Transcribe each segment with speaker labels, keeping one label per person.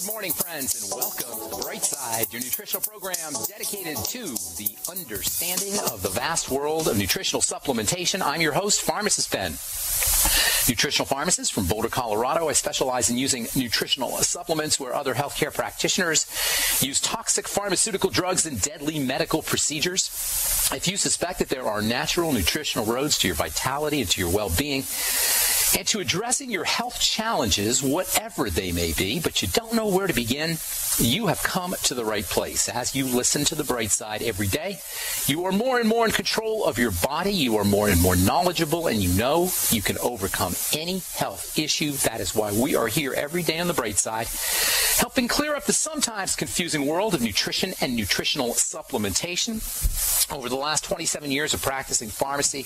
Speaker 1: Good morning, friends, and welcome to The Bright Side, your nutritional program dedicated to the understanding of the vast world of nutritional supplementation. I'm your host, Pharmacist Ben. Nutritional pharmacist from Boulder, Colorado. I specialize in using nutritional supplements where other healthcare practitioners use toxic pharmaceutical drugs and deadly medical procedures. If you suspect that there are natural nutritional roads to your vitality and to your well-being, and to addressing your health challenges, whatever they may be, but you don't know where to begin, you have come to the right place. As you listen to The Bright Side every day, you are more and more in control of your body, you are more and more knowledgeable, and you know you can overcome any health issue. That is why we are here every day on The Bright Side, helping clear up the sometimes confusing world of nutrition and nutritional supplementation. Over the last 27 years of practicing pharmacy,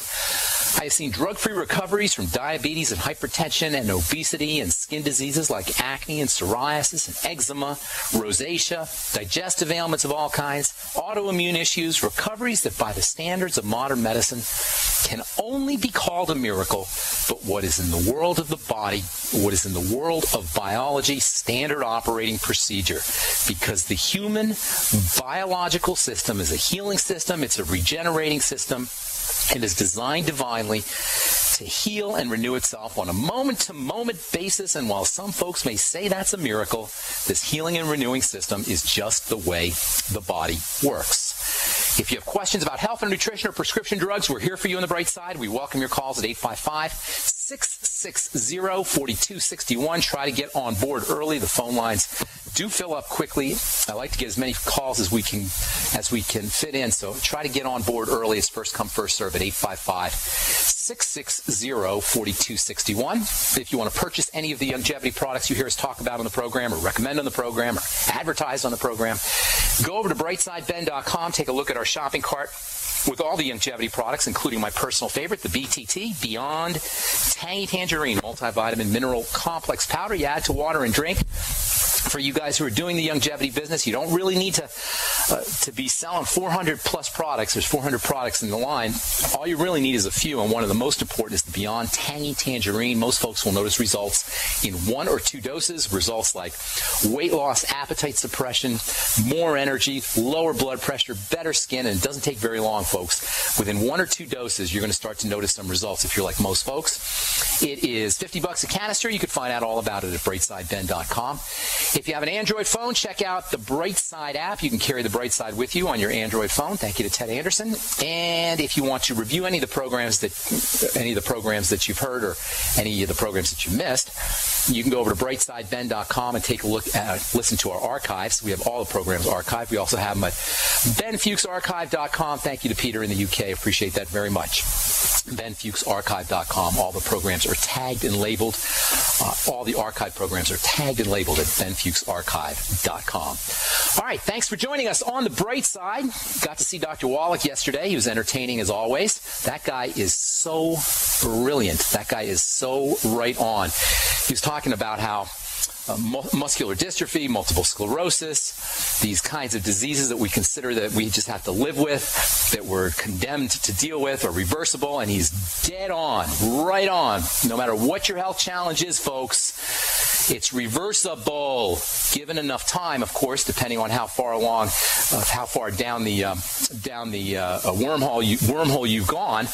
Speaker 1: I have seen drug-free recoveries from diabetes and hypertension and obesity and skin diseases like acne and psoriasis and eczema, rosacea, digestive ailments of all kinds, autoimmune issues, recoveries that by the standards of modern medicine can only be called a miracle, but what is in the world of the body, what is in the world of biology, standard operating procedure. Because the human biological system is a healing system, it's a regenerating system, it is designed divinely to heal and renew itself on a moment-to-moment basis. And while some folks may say that's a miracle, this healing and renewing system is just the way the body works. If you have questions about health or nutrition or prescription drugs, we're here for you on The Bright Side. We welcome your calls at 855-660-4261. Try to get on board early. The phone lines do fill up quickly. I like to get as many calls as we can fit in, so try to get on board early. It's first come, first serve at 855-660-4261. If you want to purchase any of the longevity products you hear us talk about on the program or recommend on the program or advertise on the program, go over to brightsideben.com, take a look at our shopping cart with all the longevity products, including my personal favorite, the BTT, Beyond Tangy Tangerine Multivitamin Mineral Complex Powder. You add to water and drink. For you guys who are doing the longevity business, you don't really need to be selling 400 plus products. There's 400 products in the line. All you really need is a few, and one of the most important is the Beyond Tangy Tangerine. Most folks will notice results in 1 or 2 doses, results like weight loss, appetite suppression, more energy, lower blood pressure, better skin, and it doesn't take very long, folks. Within 1 or 2 doses, you're going to start to notice some results if you're like most folks. It is $50 a canister. You can find out all about it at brightsideben.com. If you have an Android phone, check out the Bright Side app. You can carry the Bright Side with you on your Android phone. Thank you to Ted Anderson. And if you want to review any of the programs that you've heard or any of the programs that you missed, you can go over to brightsideben.com and take a look at, listen to our archives. We have all the programs archived. We also have them at benfuchsarchive.com. Thank you to Peter in the UK. Appreciate that very much. benfuchsarchive.com. All the programs are tagged and labeled. All the archive programs are tagged and labeled at benfuchsarchive.com. All right, thanks for joining us on The Bright Side. Got to see Dr. Wallach yesterday. He was entertaining as always. That guy is so brilliant. That guy is so right on. He was talking about how muscular dystrophy, multiple sclerosis, these kinds of diseases that we consider that we just have to live with, that we're condemned to deal with, are reversible, and he's dead on, right on. No matter what your health challenge is, folks, it's reversible, given enough time, of course, depending on how far along, how far down the wormhole you've gone.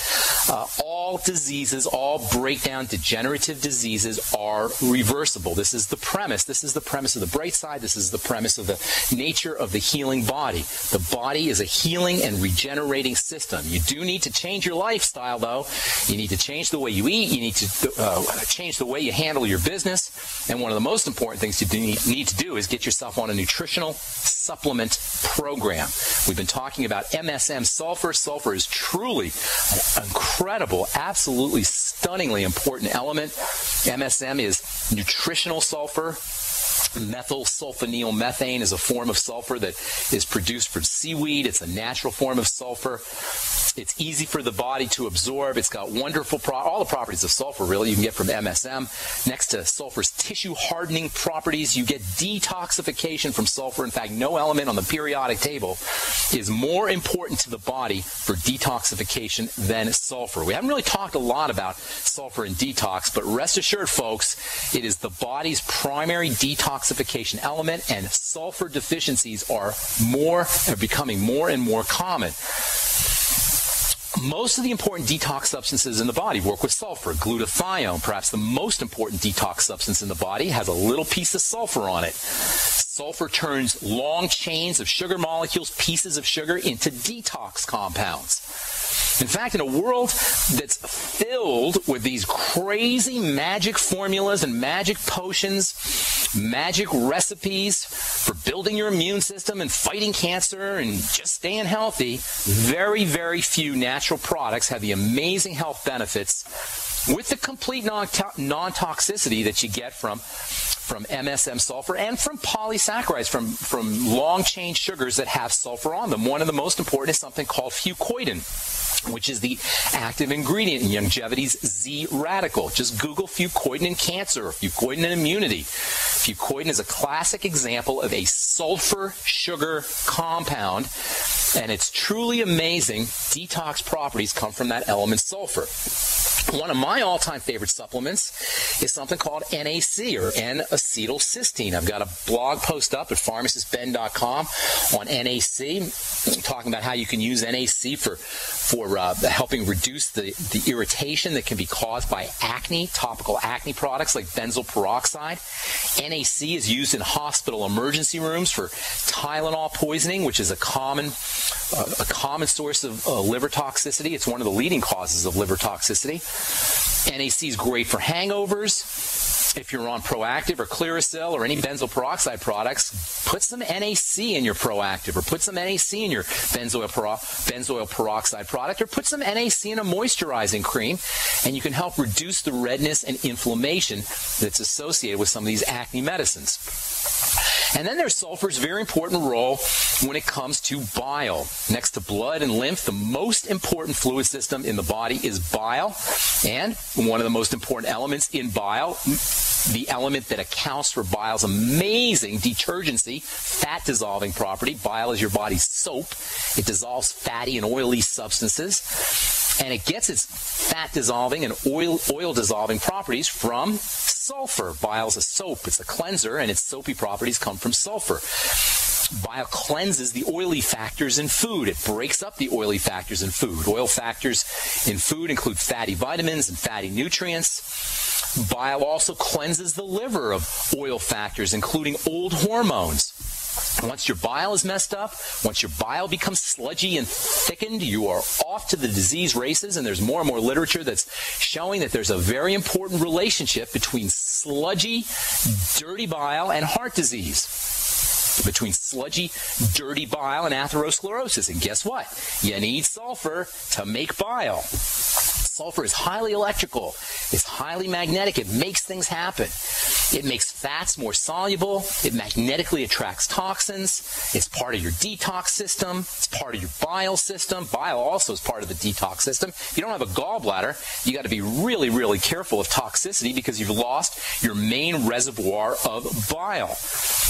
Speaker 1: All diseases, all breakdown, degenerative diseases are reversible. This is the premise. This is the premise of The Bright Side. This is the premise of the nature of the healing body. The body is a healing and regenerating system. You do need to change your lifestyle, though. You need to change the way you eat. You need to change the way you handle your business. And one of the most important things you need to do is get yourself on a nutritional supplement program. We've been talking about MSM sulfur. Sulfur is truly an incredible, absolutely stunningly important element. MSM is nutritional sulfur. Methyl sulfonyl methane is a form of sulfur that is produced from seaweed. It's a natural form of sulfur. It's easy for the body to absorb. It's got wonderful all the properties of sulfur, really, you can get from MSM. Next to sulfur's tissue hardening properties, you get detoxification from sulfur. In fact, no element on the periodic table is more important to the body for detoxification than sulfur. We haven't really talked a lot about sulfur and detox, but rest assured, folks, it is the body's primary detoxification detoxification element, and sulfur deficiencies are becoming more and more common. Most of the important detox substances in the body work with sulfur. Glutathione, perhaps the most important detox substance in the body, has a little piece of sulfur on it. Sulfur turns long chains of sugar molecules, pieces of sugar, into detox compounds. In fact, in a world that's filled with these crazy magic formulas and magic potions, magic recipes for building your immune system and fighting cancer and just staying healthy, very, very few natural products have the amazing health benefits with the complete non-toxicity that you get from MSM sulfur and from polysaccharides, from long-chain sugars that have sulfur on them. One of the most important is something called fucoidan, which is the active ingredient in Youngevity's Z radical. Just Google fucoidan in cancer or fucoidan in immunity. Fucoidan is a classic example of a sulfur sugar compound, and it's truly amazing. Detox properties come from that element sulfur. One of my all-time favorite supplements is something called NAC, or N-acetylcysteine. I've got a blog post up at pharmacistben.com on NAC, talking about how you can use NAC for helping reduce the irritation that can be caused by acne, topical acne products like benzoyl peroxide. NAC is used in hospital emergency rooms for Tylenol poisoning, which is a common source of liver toxicity. It's one of the leading causes of liver toxicity. NAC is great for hangovers. If you're on Proactiv or Clearasil or any benzoyl peroxide products, put some NAC in your Proactiv, or put some NAC in your benzoyl peroxide product, or put some NAC in a moisturizing cream, and you can help reduce the redness and inflammation that's associated with some of these acne medicines. And then there's sulfur's very important role when it comes to bile. Next to blood and lymph, the most important fluid system in the body is bile. And one of the most important elements in bile, the element that accounts for bile's amazing detergency, fat-dissolving property. Bile is your body's soap. It dissolves fatty and oily substances. And it gets its fat-dissolving and oil-dissolving properties from sulfur. Bile's a soap. It's a cleanser, and its soapy properties come from sulfur. Bile cleanses the oily factors in food. It breaks up the oily factors in food. Oil factors in food include fatty vitamins and fatty nutrients. Bile also cleanses the liver of oil factors, including old hormones. Once your bile is messed up, once your bile becomes sludgy and thickened, you are off to the disease races, and there's more and more literature that's showing that there's a very important relationship between sludgy, dirty bile and heart disease. Between sludgy, dirty bile and atherosclerosis. And guess what? You need sulfur to make bile. Sulfur is highly electrical. It's highly magnetic. It makes things happen. It makes fats more soluble. It magnetically attracts toxins. It's part of your detox system. It's part of your bile system. Bile also is part of the detox system. If you don't have a gallbladder, you got to be really, really careful of toxicity because you've lost your main reservoir of bile.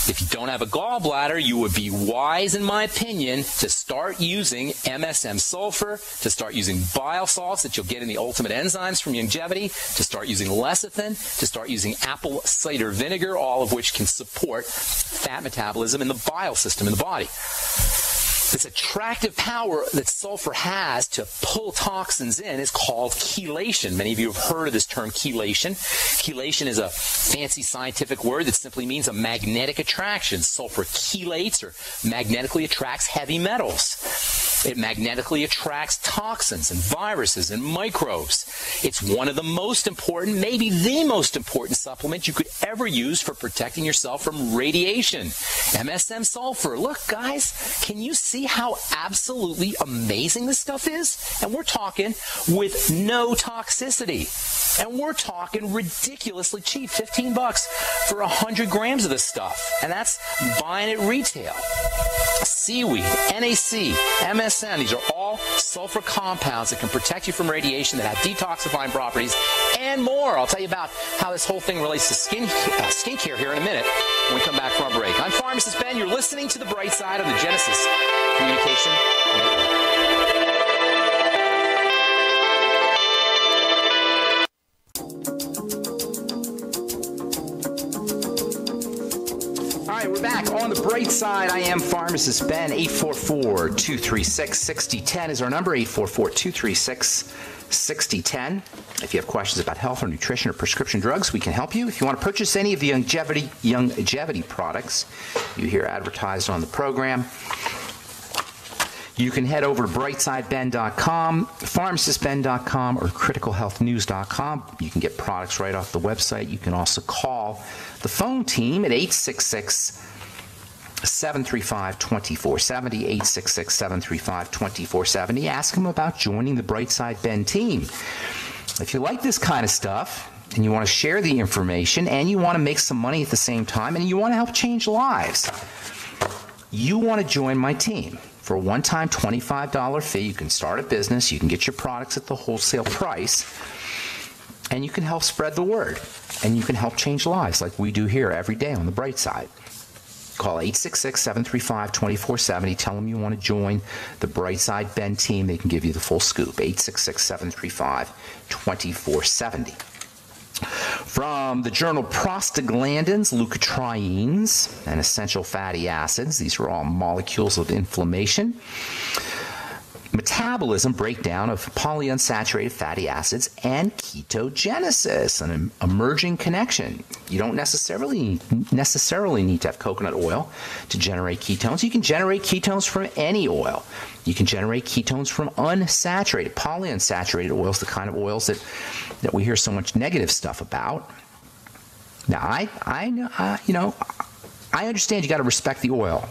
Speaker 1: If you don't have a gallbladder, you would be wise, in my opinion, to start using MSM sulfur, to start using bile salts that you'll get in the Ultimate Enzymes from Youngevity, to start using lecithin, to start using apple cider vinegar, all of which can support fat metabolism in the bile system in the body. This attractive power that sulfur has to pull toxins in is called chelation. Many of you have heard of this term, chelation. Chelation is a fancy scientific word that simply means a magnetic attraction. Sulfur chelates, or magnetically attracts, heavy metals. It magnetically attracts toxins and viruses and microbes. It's one of the most important, maybe the most important supplement you could ever use for protecting yourself from radiation. MSM sulfur. Look, guys, can you see how absolutely amazing this stuff is? And we're talking with no toxicity. And we're talking ridiculously cheap, $15 for 100 grams of this stuff. And that's buying it retail. Seaweed, NAC, MSM, these are all sulfur compounds that can protect you from radiation, that have detoxifying properties, and more. I'll tell you about how this whole thing relates to skincare here in a minute when we come back from our break. I'm Pharmacist Ben. You're listening to The Bright Side of the Genesis Communication Network. right, we're back on the bright side. I am Pharmacist Ben. 844-236-6010 is our number, 844-236-6010. If you have questions about health or nutrition or prescription drugs, we can help you. If you want to purchase any of the longevity products you hear advertised on the program, you can head over to brightsideben.com, pharmacistben.com, or criticalhealthnews.com. You can get products right off the website. You can also call the phone team at 866-735-2470, 866-735-2470. Ask them about joining the Brightside Ben team. If you like this kind of stuff and you want to share the information and you want to make some money at the same time and you want to help change lives, you want to join my team. For a one-time $25 fee, you can start a business, you can get your products at the wholesale price, and you can help spread the word, and you can help change lives like we do here every day on the Bright Side. Call 866-735-2470. Tell them you want to join the Brightside Ben team. They can give you the full scoop. 866-735-2470. From the journal Prostaglandins, leukotrienes, and essential fatty acids. These are all molecules of inflammation. Metabolism, breakdown of polyunsaturated fatty acids, and ketogenesis, an emerging connection. You don't necessarily need to have coconut oil to generate ketones. You can generate ketones from any oil. You can generate ketones from unsaturated, polyunsaturated oils, the kind of oils that we hear so much negative stuff about. Now, I understand you got to respect the oil.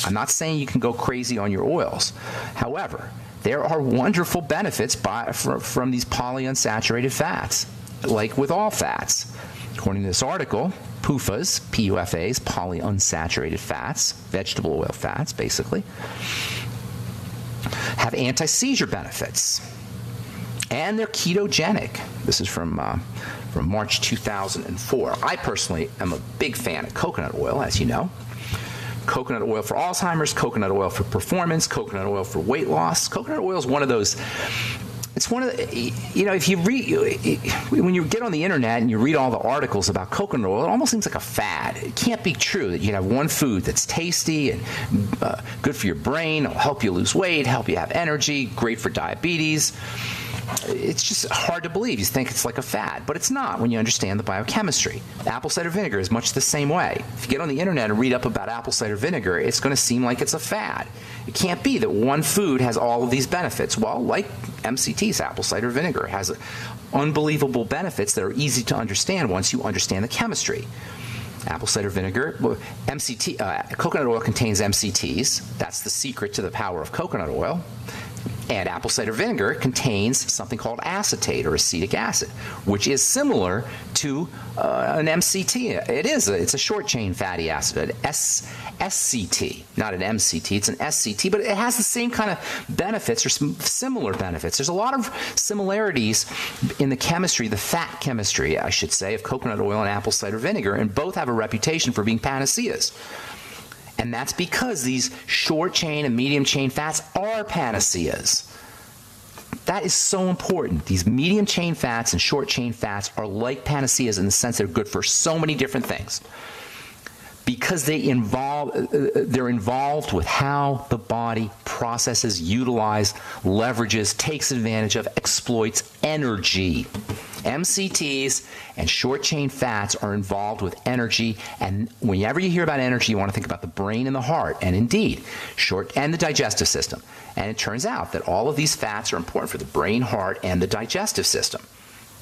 Speaker 1: I'm not saying you can go crazy on your oils. However, there are wonderful benefits from these polyunsaturated fats, like with all fats. According to this article, PUFAs, PUFAs, polyunsaturated fats, vegetable oil fats, basically, have anti-seizure benefits. And they're ketogenic. This is from March 2004. I personally am a big fan of coconut oil, as you know. Coconut oil for Alzheimer's, coconut oil for performance, coconut oil for weight loss. Coconut oil is one of those, it's one of the, if you read, when you get on the internet and you read all the articles about coconut oil, it almost seems like a fad. It can't be true that you can have one food that's tasty and good for your brain, it'll help you lose weight, help you have energy, great for diabetes. It's just hard to believe. You think it's like a fad, but it's not when you understand the biochemistry. Apple cider vinegar is much the same way. If you get on the internet and read up about apple cider vinegar, it's going to seem like it's a fad. It can't be that one food has all of these benefits. Well, like MCT's apple cider vinegar has unbelievable benefits that are easy to understand once you understand the chemistry. Apple cider vinegar, coconut oil contains MCTs. That's the secret to the power of coconut oil. And apple cider vinegar contains something called acetate or acetic acid, which is similar to an MCT. It's a short-chain fatty acid, an SCT, not an MCT. It's an SCT, but it has the same kind of benefits or similar benefits. There's a lot of similarities in the chemistry, the fat chemistry, I should say, of coconut oil and apple cider vinegar, and both have a reputation for being panaceas. And that's because these short-chain and medium-chain fats are panaceas. That is so important. These medium-chain fats and short-chain fats are like panaceas in the sense they're good for so many different things. Because they're involved with how the body processes, utilizes, leverages, takes advantage of, exploits energy. MCTs and short-chain fats are involved with energy, and whenever you hear about energy, you want to think about the brain and the heart, and indeed, and the digestive system. And it turns out that all of these fats are important for the brain, heart, and the digestive system.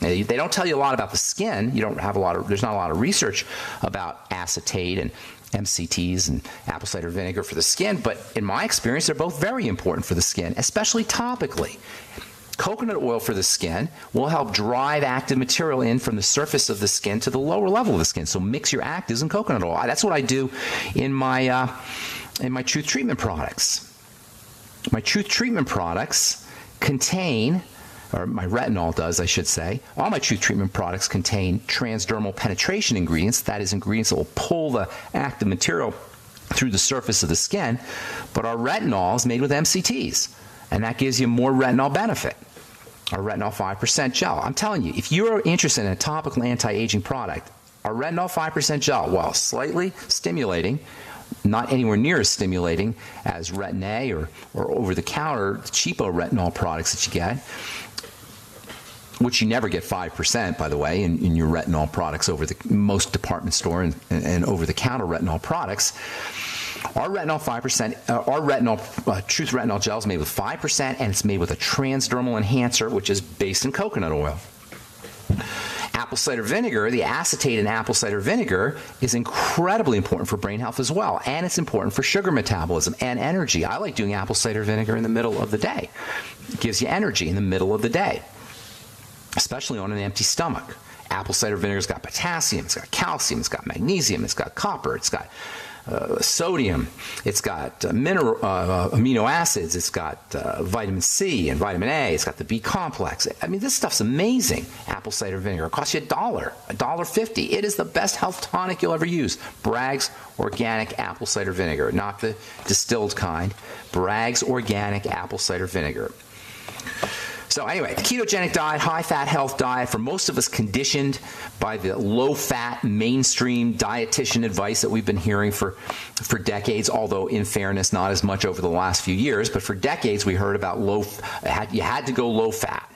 Speaker 1: They don't tell you a lot about the skin. There's not a lot of research about acetate and MCTs and apple cider vinegar for the skin, but in my experience, they're both very important for the skin, especially topically. Coconut oil for the skin will help drive active material in from the surface of the skin to the lower level of the skin. So mix your actives in coconut oil. That's what I do in my Truth Treatment products. My Truth Treatment products contain, or my retinol does, I should say. All my Truth Treatment products contain transdermal penetration ingredients. That is, ingredients that will pull the active material through the surface of the skin. But our retinol is made with MCTs, and that gives you more retinol benefit. Our retinol 5% gel. I'm telling you, if you're interested in a topical anti-aging product, Our retinol 5% gel, while slightly stimulating, not anywhere near as stimulating as Retin-A or over-the-counter cheapo retinol products that you get, which you never get 5%, by the way, in your retinol products over the most department store and over-the-counter retinol products. Our retinol 5%, our retinol Truth Retinol gel is made with 5%, and it's made with a transdermal enhancer, which is based in coconut oil. Apple cider vinegar, the acetate in apple cider vinegar is incredibly important for brain health as well, and it's important for sugar metabolism and energy. I like doing apple cider vinegar in the middle of the day. It gives you energy in the middle of the day, especially on an empty stomach. Apple cider vinegar's got potassium, it's got calcium, it's got magnesium, it's got copper, it's got sodium, it's got amino acids, it's got vitamin C and vitamin A, it's got the B complex. I mean, this stuff's amazing. Apple cider vinegar. It costs you $1.50. It is the best health tonic you'll ever use. Bragg's Organic Apple Cider Vinegar, not the distilled kind. Bragg's Organic Apple Cider Vinegar. So anyway, the ketogenic diet, high-fat health diet, for most of us conditioned by the low-fat mainstream dietitian advice that we've been hearing for decades, although in fairness, not as much over the last few years, but for decades we heard about you had to go low-fat.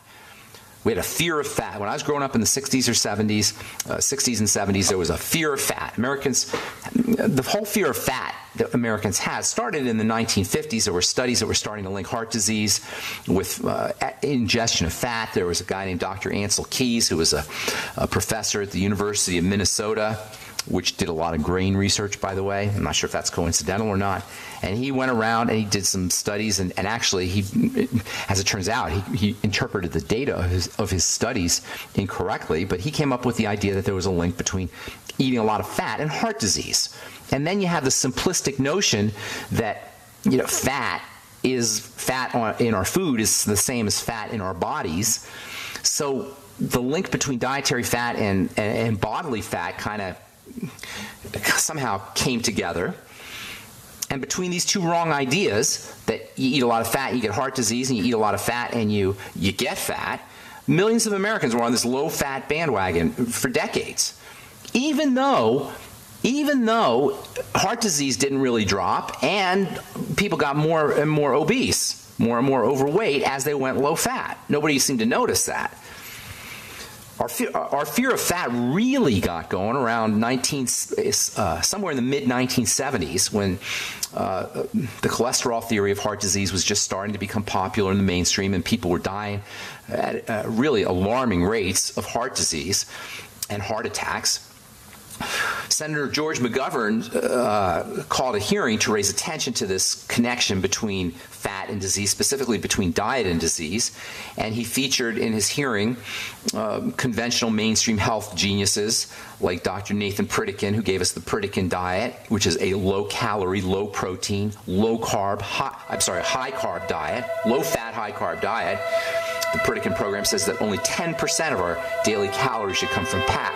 Speaker 1: We had a fear of fat. When I was growing up in the 60s or 70s, 60s and 70s, there was a fear of fat. The whole fear of fat that Americans had started in the 1950s. There were studies that were starting to link heart disease with ingestion of fat. There was a guy named Dr. Ansel Keys, who was a professor at the University of Minnesota, which did a lot of grain research, by the way. I'm not sure if that's coincidental or not. And he went around and he did some studies, and actually, as it turns out, he interpreted the data of his studies incorrectly, but he came up with the idea that there was a link between eating a lot of fat and heart disease. And then you have the simplistic notion that, you know, fat in our food is the same as fat in our bodies. So the link between dietary fat and bodily fat kind of somehow came together. And between these two wrong ideas, that you eat a lot of fat, you get heart disease, and you eat a lot of fat and you get fat, millions of Americans were on this low-fat bandwagon for decades. Even though heart disease didn't really drop, and people got more and more obese, more and more overweight as they went low-fat. Nobody seemed to notice that. Our fear of fat really got going around somewhere in the mid-1970s, when the cholesterol theory of heart disease was just starting to become popular in the mainstream, and people were dying at really alarming rates of heart disease and heart attacks. Senator George McGovern called a hearing to raise attention to this connection between fat and disease, specifically between diet and disease. And he featured in his hearing conventional mainstream health geniuses like Dr. Nathan Pritikin, who gave us the Pritikin diet, which is a low-calorie, low-protein, high-carb diet, low-fat, high-carb diet. The Pritikin program says that only 10% of our daily calories should come from fat.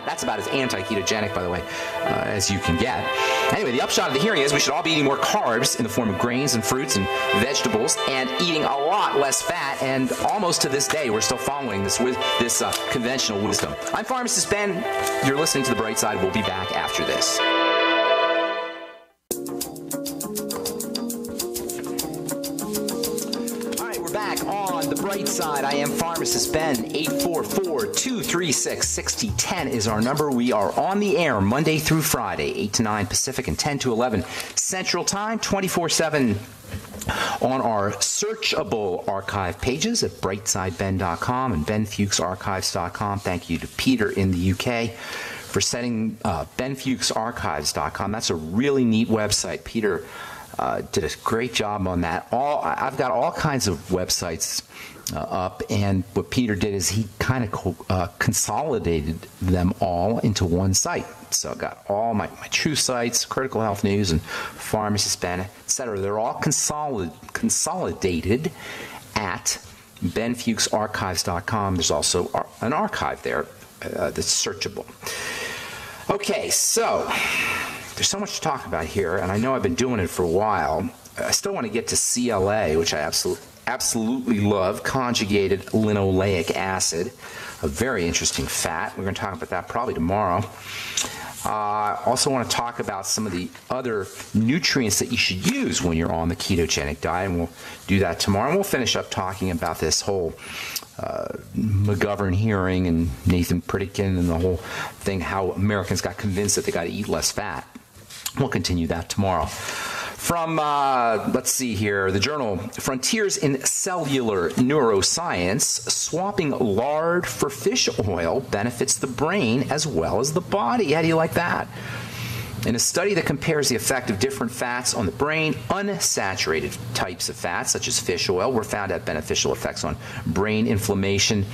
Speaker 1: That's about as anti-ketogenic, by the way, as you can get. Anyway, the upshot of the hearing is we should all be eating more carbs in the form of grains and fruits and vegetables, and eating a lot less fat. And almost to this day, we're still following this conventional wisdom. I'm Pharmacist Ben. You're listening to The Bright Side. We'll be back after this. Bright Side. I am Pharmacist Ben. 844-236-6010 is our number. We are on the air Monday through Friday, 8 to 9 Pacific and 10 to 11 Central Time, 24/7 on our searchable archive pages at brightsideben.com and benfuchsarchives.com. Thank you to Peter in the UK for setting benfuchsarchives.com. That's a really neat website. Peter did a great job on that. I've got all kinds of websites up, and what Peter did is he kind of consolidated them all into one site. So I got all my true sites, Critical Health News and Pharmacist Ben, etc. They're all consolidated at benfuchsarchives.com. There's also an archive there that's searchable. Okay, so there's so much to talk about here, and I know I've been doing it for a while. I still want to get to CLA, which I absolutely love conjugated linoleic acid, a very interesting fat. We're going to talk about that probably tomorrow. Also want to talk about some of the other nutrients that you should use when you're on the ketogenic diet, and we'll do that tomorrow. And we'll finish up talking about this whole McGovern hearing and Nathan Pritikin and the whole thing, how Americans got convinced that they got to eat less fat. We'll continue that tomorrow. From, let's see here, the journal Frontiers in Cellular Neuroscience, swapping lard for fish oil benefits the brain as well as the body. How do you like that? In a study that compares the effect of different fats on the brain, unsaturated types of fats, such as fish oil, were found to have beneficial effects on brain inflammation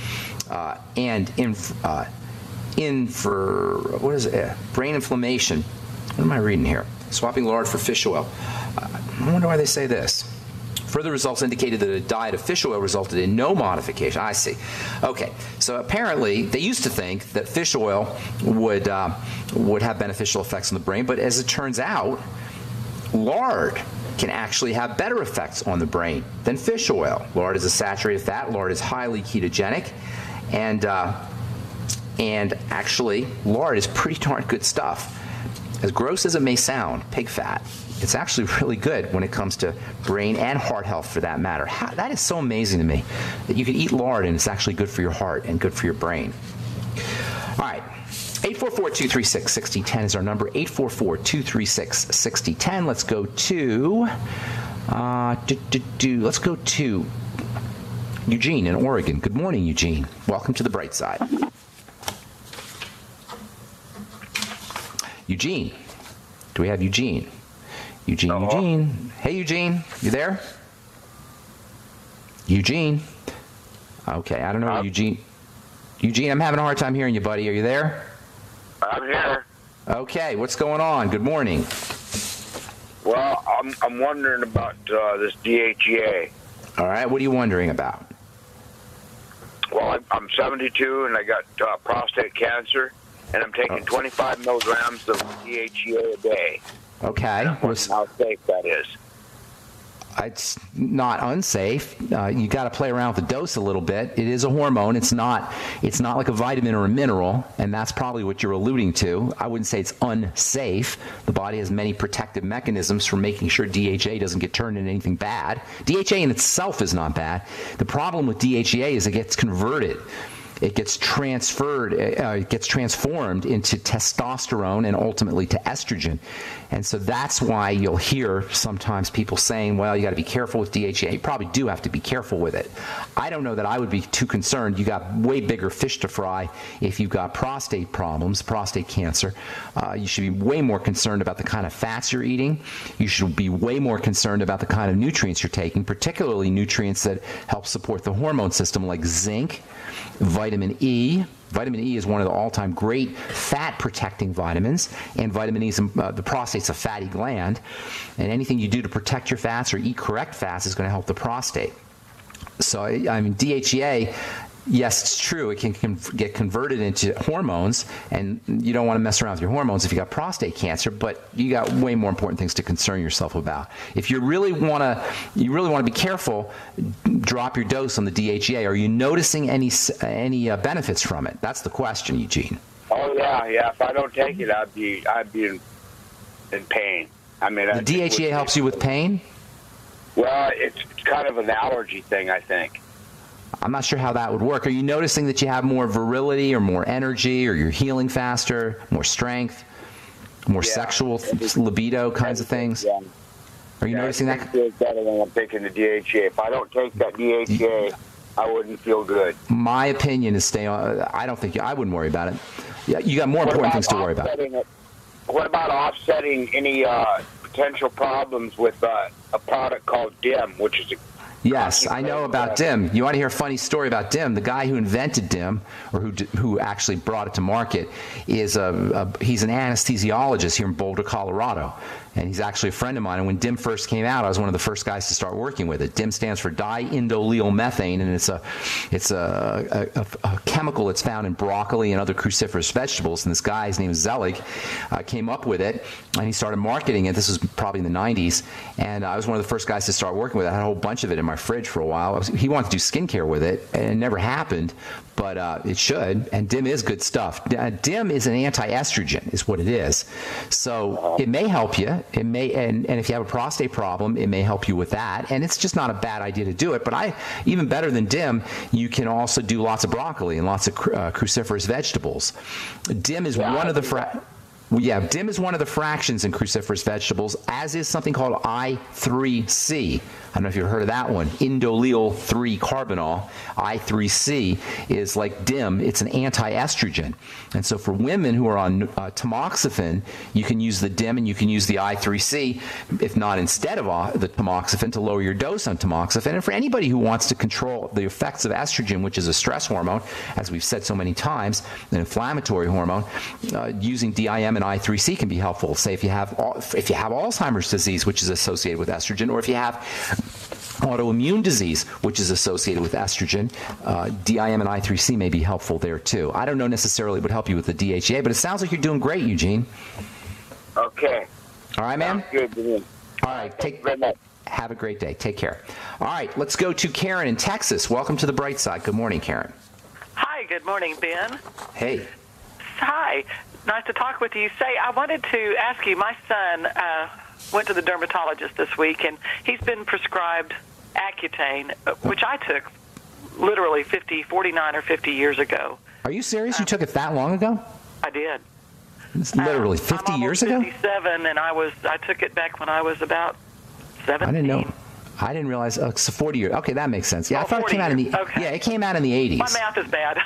Speaker 1: and brain inflammation. What am I reading here? Swapping lard for fish oil. I wonder why they say this. Further results indicated that a diet of fish oil resulted in no modification. I see. Okay, so apparently they used to think that fish oil would have beneficial effects on the brain, but as it turns out, lard can actually have better effects on the brain than fish oil. Lard is a saturated fat. Lard is highly ketogenic, and actually, lard is pretty darn good stuff. As gross as it may sound, pig fat, it's actually really good when it comes to brain and heart health, for that matter. That is so amazing to me, that you can eat lard and it's actually good for your heart and good for your brain. All right, 844-236-6010 is our number, 844-236-6010. Let's go to Eugene in Oregon. Good morning, Eugene. Welcome to the bright side. Eugene. Do we have Eugene? Eugene. Hey, Eugene. You there? Eugene. Okay, I don't know. Eugene, I'm having a hard time hearing you, buddy. Are you there?
Speaker 2: I'm here.
Speaker 1: Okay, what's going on? Good morning.
Speaker 2: Well, I'm wondering about this DHEA.
Speaker 1: All right, what are you wondering about?
Speaker 2: Well, I'm 72 and I got prostate cancer, and I'm taking 25 milligrams of DHEA a day.
Speaker 1: Okay.
Speaker 2: How safe that is?
Speaker 1: It's not unsafe. You got to play around with the dose a little bit. It is a hormone. It's not like a vitamin or a mineral, and that's probably what you're alluding to. I wouldn't say it's unsafe. The body has many protective mechanisms for making sure DHA doesn't get turned into anything bad. DHA in itself is not bad. The problem with DHEA is it gets converted. It gets transferred, it gets transformed into testosterone and ultimately to estrogen. And so that's why you'll hear sometimes people saying, well, you got to be careful with DHEA. You probably do have to be careful with it. I don't know that I would be too concerned. You got way bigger fish to fry if you've got prostate problems, prostate cancer. You should be way more concerned about the kind of fats you're eating. You should be way more concerned about the kind of nutrients you're taking, particularly nutrients that help support the hormone system like zinc, vitamin E. Vitamin E is one of the all-time great fat-protecting vitamins, and vitamin E is the prostate's a fatty gland, and anything you do to protect your fats or eat correct fats is going to help the prostate. So, I mean, DHEA, yes, it's true. It can get converted into hormones, and you don't want to mess around with your hormones if you got prostate cancer, but you got way more important things to concern yourself about. If you really want to be careful, drop your dose on the DHEA. Are you noticing any benefits from it? That's the question, Eugene.
Speaker 2: Oh yeah. If I don't take it, I'd be in pain. I mean,
Speaker 1: the DHEA helps you with pain?
Speaker 2: Well, it's kind of an allergy thing, I think.
Speaker 1: I'm not sure how that would work. Are you noticing that you have more virility or more energy, or you're healing faster, more strength, more sexual libido kinds of things? Yeah. Are you noticing that? I feel
Speaker 2: better when I'm taking the DHA. If I don't take that DHA, I wouldn't feel good.
Speaker 1: My opinion is stay on. I wouldn't worry about it. Yeah, you got more important things to worry about.
Speaker 2: What about offsetting any potential problems with a product called DIM, which is a
Speaker 1: Yes, I know about DIM. You want to hear a funny story about DIM? The guy who invented DIM, or who actually brought it to market, is he's an anesthesiologist here in Boulder, Colorado. and he's actually a friend of mine. And when DIM first came out, I was one of the first guys to start working with it. DIM stands for diindoleomethane, and it's a chemical that's found in broccoli and other cruciferous vegetables. And this guy, his name is Zelig, came up with it, and he started marketing it. This was probably in the 90s, and I was one of the first guys to start working with it. I had a whole bunch of it in my fridge for a while. He wanted to do skincare with it, and it never happened, but it should. And DIM is good stuff. DIM is an anti-estrogen, is what it is. So it may help you. It may, and if you have a prostate problem, it may help you with that. And it's just not a bad idea to do it. But even better than DIM, you can also do lots of broccoli and lots of cruciferous vegetables. DIM is one of the DIM is one of the fractions in cruciferous vegetables, as is something called I3C. I don't know if you've heard of that one. Indoleal 3-carbinol. I3C is like DIM. It's an anti-estrogen. And so for women who are on tamoxifen, you can use the DIM and you can use the I3C, if not instead of the tamoxifen, to lower your dose on tamoxifen. And for anybody who wants to control the effects of estrogen, which is a stress hormone, as we've said so many times, an inflammatory hormone, using DIM and I3C can be helpful. Say if you have Alzheimer's disease, which is associated with estrogen, or if you have autoimmune disease, which is associated with estrogen, DIM and I3C may be helpful there too. I don't know necessarily it would help you with the DHEA, but it sounds like you're doing great, Eugene.
Speaker 2: Okay.
Speaker 1: All right, man?
Speaker 2: Good.
Speaker 1: All right. Have a great day. Take care. All right, let's go to Karen in Texas. Welcome to the Bright Side. Good morning, Karen.
Speaker 3: Hi, good morning, Ben.
Speaker 1: Hey.
Speaker 3: Hi. Nice to talk with you. Say, I wanted to ask you, my son went to the dermatologist this week, and he's been prescribed Accutane, which I took literally 49 or 50 years ago.
Speaker 1: Are you serious? You took it that long ago?
Speaker 3: I did.
Speaker 1: It's literally 50 years ago?
Speaker 3: I'm 57, and I took it back when I was about 17.
Speaker 1: I didn't know. I didn't realize. It's 40 years. Okay, that makes sense. Yeah, I thought it came out in the.
Speaker 3: Okay.
Speaker 1: Yeah, it came out in the 80s.
Speaker 3: My math is bad.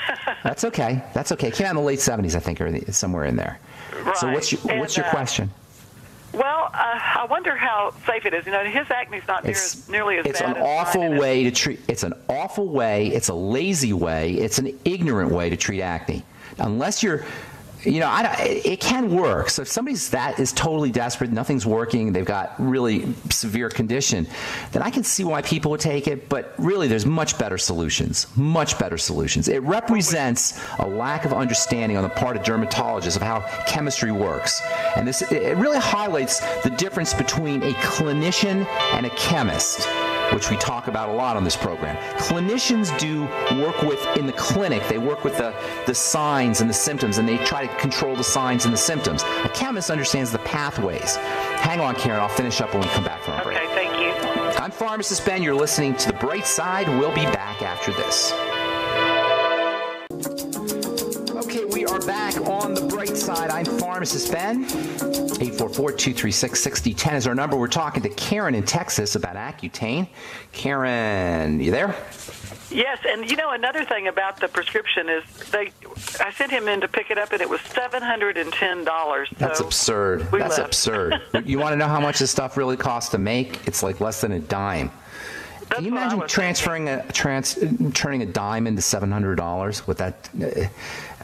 Speaker 1: That's okay. That's okay. It came out in the late 70s, I think, or somewhere in there.
Speaker 3: Right.
Speaker 1: So what's your question?
Speaker 3: Well, I wonder how safe it is. You know, his acne's not nearly as bad.
Speaker 1: It's an awful way to treat. It's an awful way. It's a lazy way. It's an ignorant way to treat acne. Unless you're. You know, it can work. So if somebody's that is totally desperate, nothing's working, they've got really severe condition, then I can see why people would take it. But really, there's much better solutions. Much better solutions. It represents a lack of understanding on the part of dermatologists of how chemistry works. And it really highlights the difference between a clinician and a chemist, which we talk about a lot on this program. Clinicians do work with, in the clinic, they work with the signs and the symptoms, and they try to control the signs and the symptoms. A chemist understands the pathways. Hang on, Karen, I'll finish up when we come back from our break.
Speaker 3: Okay, thank you.
Speaker 1: I'm Pharmacist Ben. You're listening to The Bright Side. We'll be back after this. Okay, we are back on The Bright Side. I'm Pharmacist Ben. 844-236-6010 is our number. We're talking to Karen in Texas about Accutane. Karen, you there?
Speaker 3: Yes, and you know, another thing about the prescription is I sent him in to pick it up, and it was $710.
Speaker 1: That's absurd. That's absurd. You want to know how much this stuff really costs to make? It's like less than a dime. Can you imagine turning a dime into $700 with that?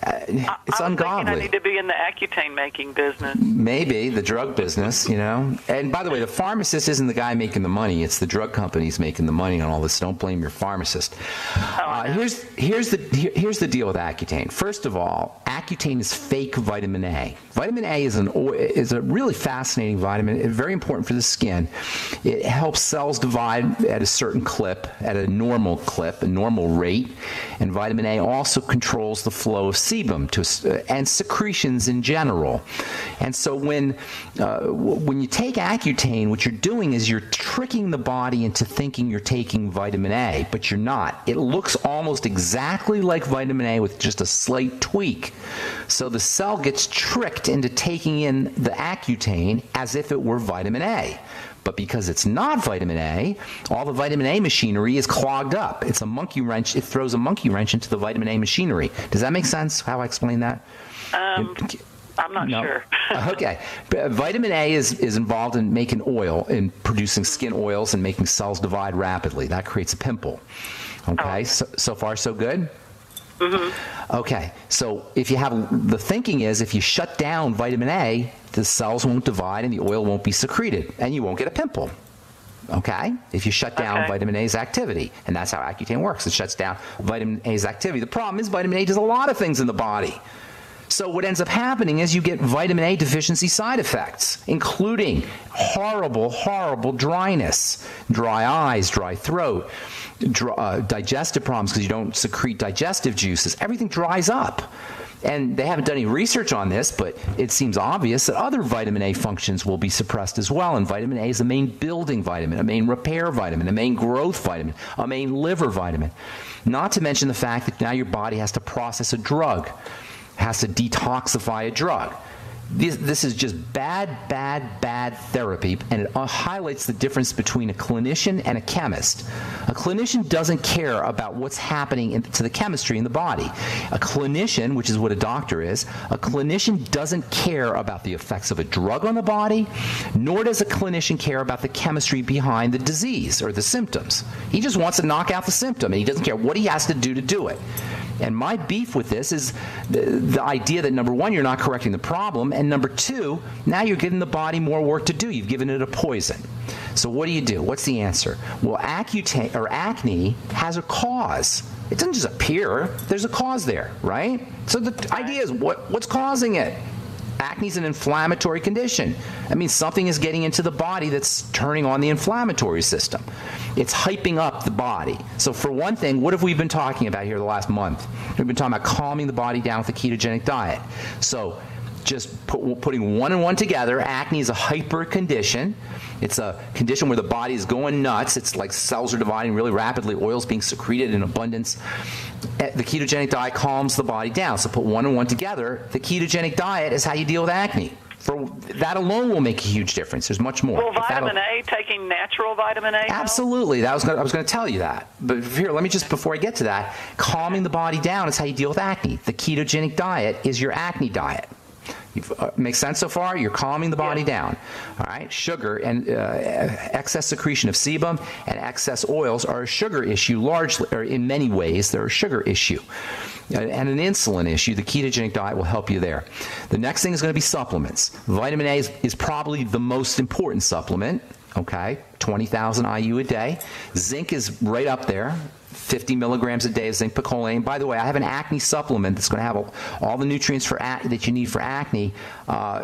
Speaker 1: It's ungodly.
Speaker 3: I need to be in the Accutane making business.
Speaker 1: Maybe the drug business, you know. And by the way, the pharmacist isn't the guy making the money; it's the drug companies making the money on all this. Don't blame your pharmacist. Here's the deal with Accutane. First of all, Accutane is fake vitamin A. Vitamin A is a really fascinating vitamin. It's very important for the skin. It helps cells divide at a certain clip, at a normal clip, a normal rate. And vitamin A also controls the flow of sebum and secretions in general. And so when you take Accutane, what you're doing is you're tricking the body into thinking you're taking vitamin A, but you're not. It looks almost exactly like vitamin A with just a slight tweak. So the cell gets tricked into taking in the Accutane as if it were vitamin A. But because it's not vitamin A, all the vitamin A machinery is clogged up. It's a monkey wrench. It throws a monkey wrench into the vitamin A machinery. Does that make sense, how I explain that?
Speaker 3: I'm not sure.
Speaker 1: Okay. Vitamin A is involved in making oil, in producing skin oils and making cells divide rapidly. That creates a pimple. Okay. So far, so good? Mm-hmm. Okay. So if you have, the thinking is if you shut down vitamin A, the cells won't divide and the oil won't be secreted, and you won't get a pimple. Okay? If you shut down vitamin A's activity. And that's how Accutane works. It shuts down vitamin A's activity. The problem is vitamin A does a lot of things in the body. So what ends up happening is you get vitamin A deficiency side effects, including horrible, horrible dryness, dry eyes, dry throat, digestive problems because you don't secrete digestive juices. Everything dries up. And they haven't done any research on this, but it seems obvious that other vitamin A functions will be suppressed as well. And vitamin A is a main building vitamin, a main repair vitamin, a main growth vitamin, a main liver vitamin. Not to mention the fact that now your body has to process a drug, has to detoxify a drug. This is just bad, bad, bad therapy, and it highlights the difference between a clinician and a chemist. A clinician doesn't care about what's happening to the chemistry in the body. A clinician, which is what a doctor is, a clinician doesn't care about the effects of a drug on the body, nor does a clinician care about the chemistry behind the disease or the symptoms. He just wants to knock out the symptom, and he doesn't care what he has to do it. And my beef with this is the idea that, number one, you're not correcting the problem, and number two, now you're giving the body more work to do. You've given it a poison. So what do? What's the answer? Well, Accutane, or acne, has a cause. It doesn't just appear. There's a cause there, right? So the idea is, what's causing it? Acne is an inflammatory condition. I mean, something is getting into the body that's turning on the inflammatory system. It's hyping up the body. So for one thing, what have we been talking about here the last month? We've been talking about calming the body down with a ketogenic diet. So just putting one and one together, acne is a hyper condition. It's a condition where the body is going nuts. It's like cells are dividing really rapidly. Oil's being secreted in abundance. The ketogenic diet calms the body down. So put one and one together. The ketogenic diet is how you deal with acne. For that alone will make a huge difference. There's much more.
Speaker 3: Well, vitamin A, taking natural vitamin A?
Speaker 1: Absolutely. I was going to tell you that. But here, let me just, before I get to that, calming the body down is how you deal with acne. The ketogenic diet is your acne diet. Makes sense so far? You're calming the body down. All right? Sugar and excess secretion of sebum and excess oils are a sugar issue largely, or in many ways, they're a sugar issue. And an insulin issue. The ketogenic diet will help you there. The next thing is going to be supplements. Vitamin A is probably the most important supplement. Okay? 20,000 IU a day. Zinc is right up there. 50 milligrams a day of zinc picoline. By the way, I have an acne supplement that's going to have all the nutrients for that you need for acne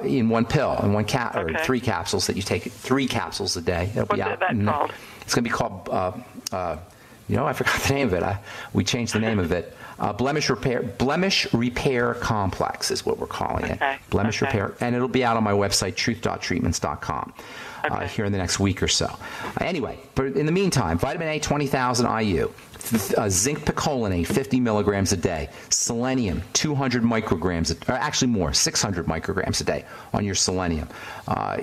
Speaker 1: in one pill, in one or 3 capsules that you take 3 capsules a day. It'll be out.
Speaker 3: What's that called?
Speaker 1: It's going to be called, I forgot the name of it. We changed the name of it. Blemish Repair Complex is what we're calling it. Blemish Repair. And it'll be out on my website, truth.treatments.com. Here in the next week or so. Anyway, but in the meantime, vitamin A, 20,000 IU. Zinc picolinate, 50 milligrams a day. Selenium, 200 micrograms, or actually more, 600 micrograms a day on your selenium.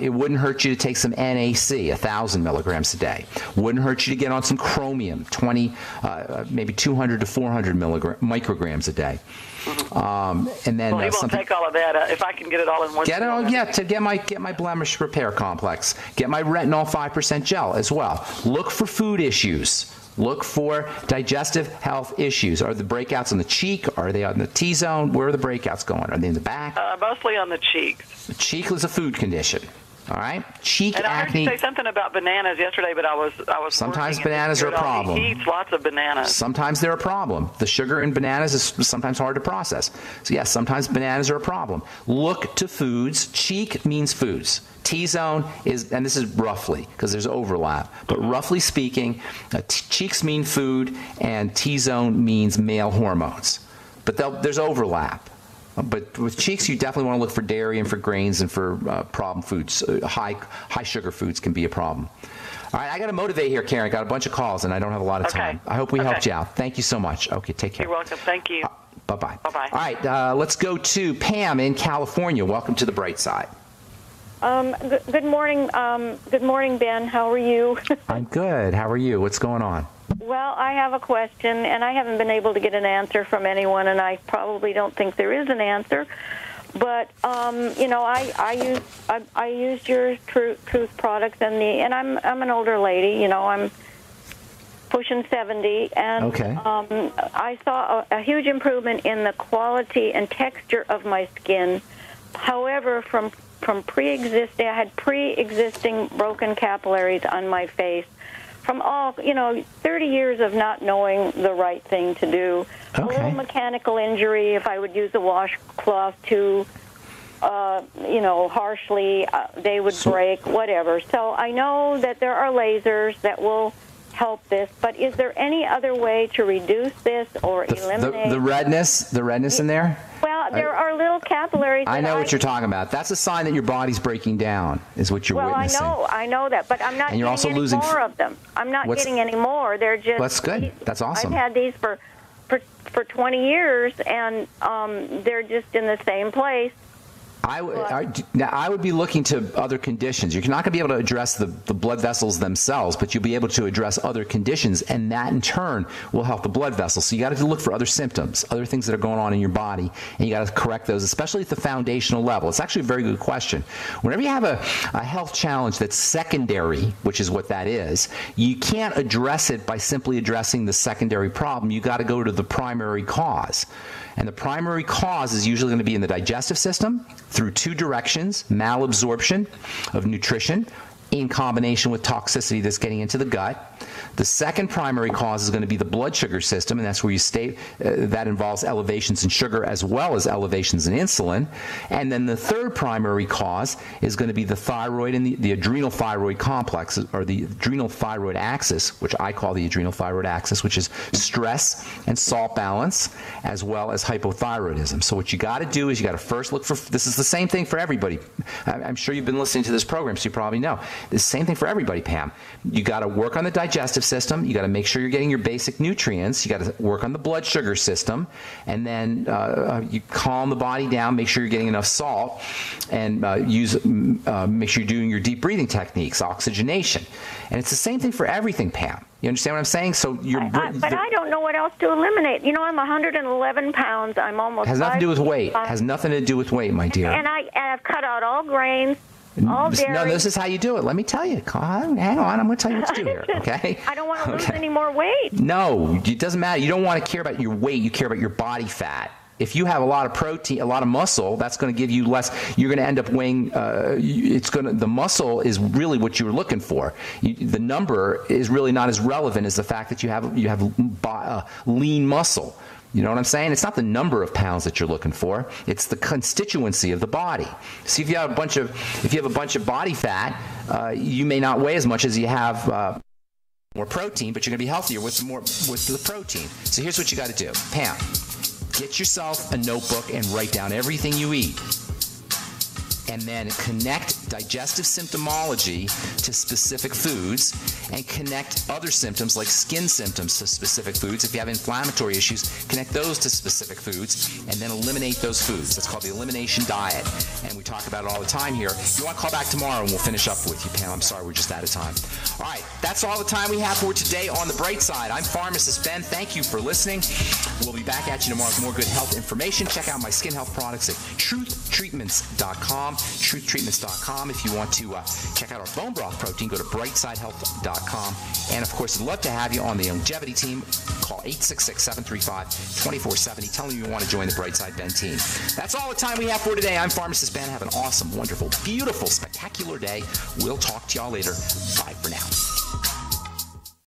Speaker 1: It wouldn't hurt you to take some NAC, 1,000 milligrams a day. Wouldn't hurt you to get on some chromium, maybe 200 to 400 micrograms a day. And then
Speaker 3: he won't take all of that. If I can get it all in one.
Speaker 1: To get my blemish repair complex. Get my retinol 5% gel as well. Look for food issues. Look for digestive health issues. Are the breakouts on the cheek? Are they on the T-zone? Where are the breakouts going? Are they in the back?
Speaker 3: Mostly on the cheeks.
Speaker 1: The cheek is a food condition. All right, cheek
Speaker 3: and
Speaker 1: acne.
Speaker 3: I heard you say something about bananas yesterday, but I was.
Speaker 1: Sometimes bananas are a problem.
Speaker 3: He eats lots of bananas.
Speaker 1: Sometimes they're a problem. The sugar in bananas is sometimes hard to process. So yes, sometimes bananas are a problem. Look to foods. Cheek means foods. T-zone is, and this is roughly because there's overlap, but roughly speaking, cheeks mean food and T-zone means male hormones. But there's overlap. But with cheeks, you definitely want to look for dairy and for grains and for problem foods. High sugar foods can be a problem. All right, I got to motivate here, Karen. Got a bunch of calls, and I don't have a lot of time. I hope we helped you out. Thank you so much. Okay, take care.
Speaker 3: You're welcome. Thank you.
Speaker 1: Bye-bye.
Speaker 3: Bye-bye.
Speaker 1: All right, let's go to Pam in California. Welcome to the bright side.
Speaker 4: Good morning. Good morning, Ben. How are you?
Speaker 1: I'm good. How are you? What's going on?
Speaker 4: Well, I have a question, and I haven't been able to get an answer from anyone, and I probably don't think there is an answer. But I used your Truth products, and I'm an older lady. I'm pushing 70, and I saw a huge improvement in the quality and texture of my skin However, from pre-existing, I had pre-existing broken capillaries on my face from 30 years of not knowing the right thing to do.
Speaker 1: Okay.
Speaker 4: A little mechanical injury, if I would use a washcloth too, harshly, they would break, whatever. So I know that there are lasers that will help this, but is there any other way to reduce this or eliminate
Speaker 1: the redness in there?
Speaker 4: Well, there are little capillaries.
Speaker 1: I know what you're talking about. That's a sign that your body's breaking down, is what you're witnessing.
Speaker 4: I know that, but I'm not
Speaker 1: and you're
Speaker 4: getting
Speaker 1: also losing
Speaker 4: more of them. I'm not getting any more. They're just.
Speaker 1: That's good. That's awesome.
Speaker 4: I've had these for 20 years, and they're just in the same place.
Speaker 1: I would be looking to other conditions. You're not going to be able to address the blood vessels themselves, but you'll be able to address other conditions, and that in turn will help the blood vessels. So you got to look for other symptoms, other things that are going on in your body, and you got to correct those, especially at the foundational level. It's actually a very good question. Whenever you have a health challenge that's secondary, which is what that is, you can't address it by simply addressing the secondary problem. You got to go to the primary cause. And the primary cause is usually going to be in the digestive system through two directions: malabsorption of nutrition in combination with toxicity that's getting into the gut. The second primary cause is going to be the blood sugar system, and that's where you stay. That involves elevations in sugar as well as elevations in insulin. And then the third primary cause is going to be the thyroid and the adrenal thyroid complex, or the adrenal thyroid axis, which I call the adrenal thyroid axis, which is stress and salt balance as well as hypothyroidism. So what you got to do is you got to first look for, this is the same thing for everybody. I'm sure you've been listening to this program, so you probably know. It's the same thing for everybody, Pam. You got to work on the digestive system. You got to make sure you're getting your basic nutrients. You got to work on the blood sugar system, and then you calm the body down. Make sure you're getting enough salt, and make sure you're doing your deep breathing techniques, oxygenation, and it's the same thing for everything, Pam. You understand what I'm saying? So
Speaker 4: but I don't know what else to eliminate. You know, I'm 111 pounds. I'm almost.
Speaker 1: Has nothing to do with weight. Has nothing to do with weight, my dear.
Speaker 4: And I've cut out all grains. All dairy.
Speaker 1: No, this is how you do it. Let me tell you. Hang on. I'm going to tell you what to do here, okay?
Speaker 4: I don't want to lose any more weight.
Speaker 1: No, it doesn't matter. You don't want to care about your weight. You care about your body fat. If you have a lot of protein, a lot of muscle, that's going to give you less. You're going to end up weighing. The muscle is really what you're looking for. The number is really not as relevant as the fact that you have lean muscle. You know what I'm saying? It's not the number of pounds that you're looking for. It's the constituency of the body. See, if you have a bunch of body fat, you may not weigh as much as you have more protein, but you're going to be healthier with the protein. So here's what you got to do, Pam. Get yourself a notebook and write down everything you eat. And then connect digestive symptomology to specific foods, and connect other symptoms like skin symptoms to specific foods. If you have inflammatory issues, connect those to specific foods, and then eliminate those foods. That's called the elimination diet, and we talk about it all the time here. If you want to call back tomorrow, and we'll finish up with you, Pam. I'm sorry, we're just out of time. All right, that's all the time we have for today on The Bright Side. I'm Pharmacist Ben. Thank you for listening. We'll be back at you tomorrow with more good health information. Check out my skin health products at truthtreatments.com. truthtreatments.com. If you want to check out our bone broth protein, go to brightsidehealth.com. And of course, I'd love to have you on the longevity team. Call 866-735-2470. Tell them you want to join the Brightside Ben team. That's all the time we have for today. I'm Pharmacist Ben. Have an awesome, wonderful, beautiful, spectacular day. We'll talk to y'all later. Bye for now.